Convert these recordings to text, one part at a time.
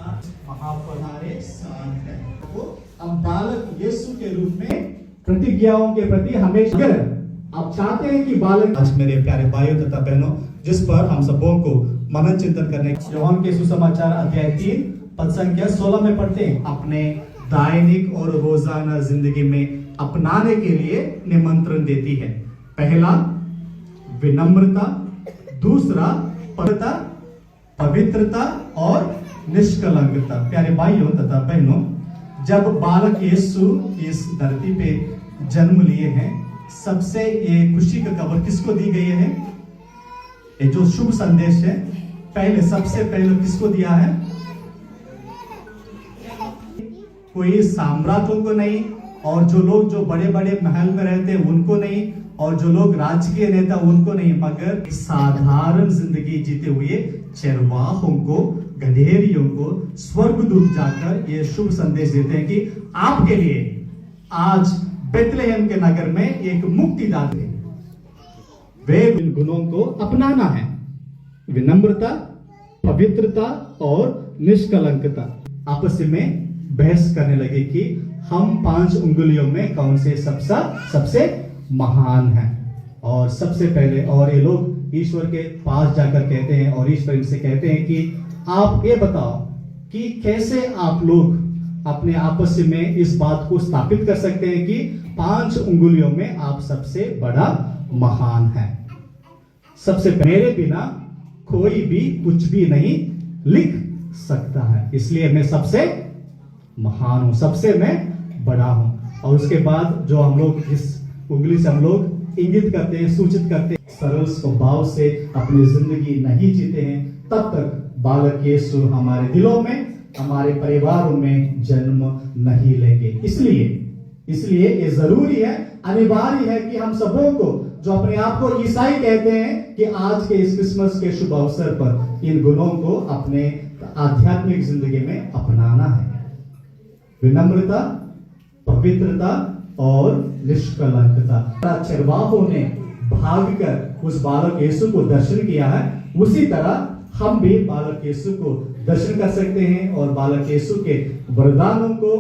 महापनारे शांत है। तो अब बालक यीशु के रूप में प्रतिज्ञाओं के प्रति हमेशा, अगर आप चाहते हैं कि बालक, आज मेरे प्यारे भाइयों तथा बहनों, जिस पर हम सबों को मनन चिंतन करने, यूहन्ना के सुसमाचार अध्याय 3 पद संख्या 16 में पढ़ते हैं, अपने दैनिक और रोजाना जिंदगी में अपनाने के लिए निमंत्रण देती है। पहला विनम्रता, दूसरा पवित्रता और निष्कलंकता। प्यारे भाइयों तथा बहनों, जब बालक यीशु इस धरती पे जन्म लिए हैं, सबसे ये खुशी का खबर किसको दी गई है? ये जो शुभ संदेश है, सबसे पहले किसको दिया है? कोई साम्राज्यों को नहीं, और जो लोग जो बड़े बड़े महल में रहते हैं उनको नहीं, और जो लोग राजकीय नेता उनको नहीं, मगर साधारण जिंदगी जीते हुए चरवाहों को, गधेरियों को स्वर्गदूत जाकर ये शुभ संदेश देते हैं कि आपके लिए आज बेथलेहम के नगर में एक मुक्तिदाता है। वे इन गुणों को अपनाना है, विनम्रता, पवित्रता और निष्कलंकता। आपस में बहस करने लगे कि हम 5 उंगलियों में कौन से सबसे महान हैं। और सबसे पहले, और ये लोग ईश्वर के पास जाकर कहते हैं, और ईश्वर इनसे कहते हैं कि आप ये बताओ कि कैसे आप लोग अपने आपस में इस बात को स्थापित कर सकते हैं कि 5 उंगलियों में आप सबसे बड़ा महान है। सबसे मेरे बिना कोई भी कुछ भी नहीं लिख सकता है, इसलिए मैं सबसे महान हूं, सबसे मैं बड़ा हूं। और उसके बाद जो हम लोग इस उंगली से हम लोग इंगित करते हैं, सूचित करते हैं, सरल स्वभाव से अपनी जिंदगी नहीं जीते हैं, तब तक बालक यीशु हमारे दिलों में, हमारे परिवारों में जन्म नहीं लेंगे। इसलिए ये जरूरी है, अनिवार्य है कि हम सबों को, जो अपने आप को ईसाई कहते हैं, कि आज के इस क्रिसमस के शुभ अवसर पर इन गुणों को अपने आध्यात्मिक जिंदगी में अपनाना है। विनम्रता, पवित्रता और निष्कलंकता। चरवाहों ने भागकर उस बालक यीशु को दर्शन किया है, उसी तरह हम भी बालक यीशु को दर्शन कर सकते हैं और बालक यीशु के वरदानों को,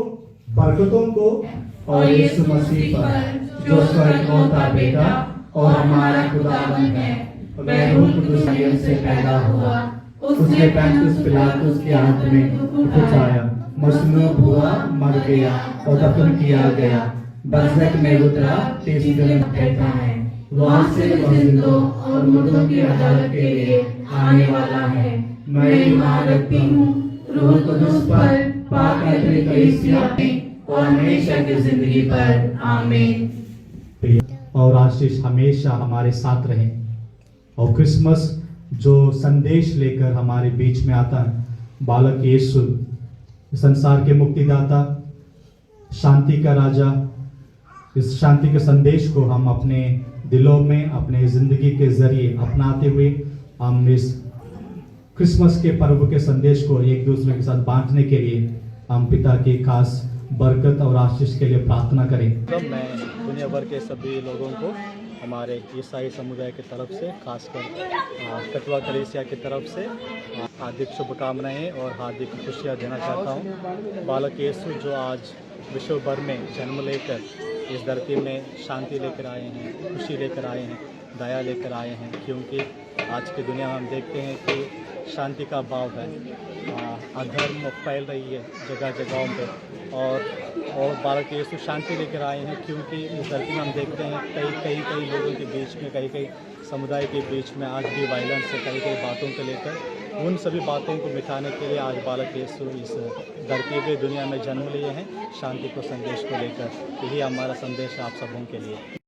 बरकतों को, और यीशु मसीह पर जो स्वर्गलोता बेटा और हमारा खुदाबंद है, वह रूह कुदूस से पैदा हुआ, उसने 35 पिलातुस के हाथ में उठाया, मसलूब हुआ, मर गया और दफन किया गया, बरज़ख में उतरा, 3 दिन बैठा है, वहां से जिंदों और मुर्दों की अदालत के लिए आने वाला है। मैं ईमान रखती हूँ रूह कुदूस पर, पाक कलीसिया और हमेशा की जिंदगी पर। आमीन। और आशीष हमेशा हमारे साथ रहे। और क्रिसमस जो संदेश लेकर हमारे बीच में आता है, बालक यीशु संसार के मुक्तिदाता, शांति का राजा, इस शांति के संदेश को हम अपने दिलों में, अपने जिंदगी के जरिए अपनाते हुए हम इस क्रिसमस के पर्व के संदेश को एक दूसरे के साथ बांटने के लिए हम पिता की खास बरकत और आशीष के लिए प्रार्थना करें। मैं दुनिया भर के सभी लोगों को हमारे ईसाई समुदाय की तरफ से, खासकर कटवा कलीसिया की तरफ से हार्दिक शुभकामनाएं और हार्दिक खुशियां देना चाहता हूं। बालक यीशु जो आज विश्व भर में जन्म लेकर इस धरती में शांति लेकर आए हैं, खुशी लेकर आए हैं, दया लेकर आए हैं, क्योंकि आज की दुनिया में हम देखते हैं कि शांति का अभाव है, अधर्म फैल रही है जगह जगहों पे, और बालक यीशु शांति लेकर आए हैं, क्योंकि इस धरती में हम देखते हैं कई लोगों के बीच में, कई समुदाय के बीच में आज भी वायलेंस है, कई बातों को लेकर। उन सभी बातों को मिटाने के लिए आज बालक यीशु इस धरती पे दुनिया में जन्म लिए हैं, शांति को संदेश को लेकर। यही हमारा संदेश है आप सबों के लिए।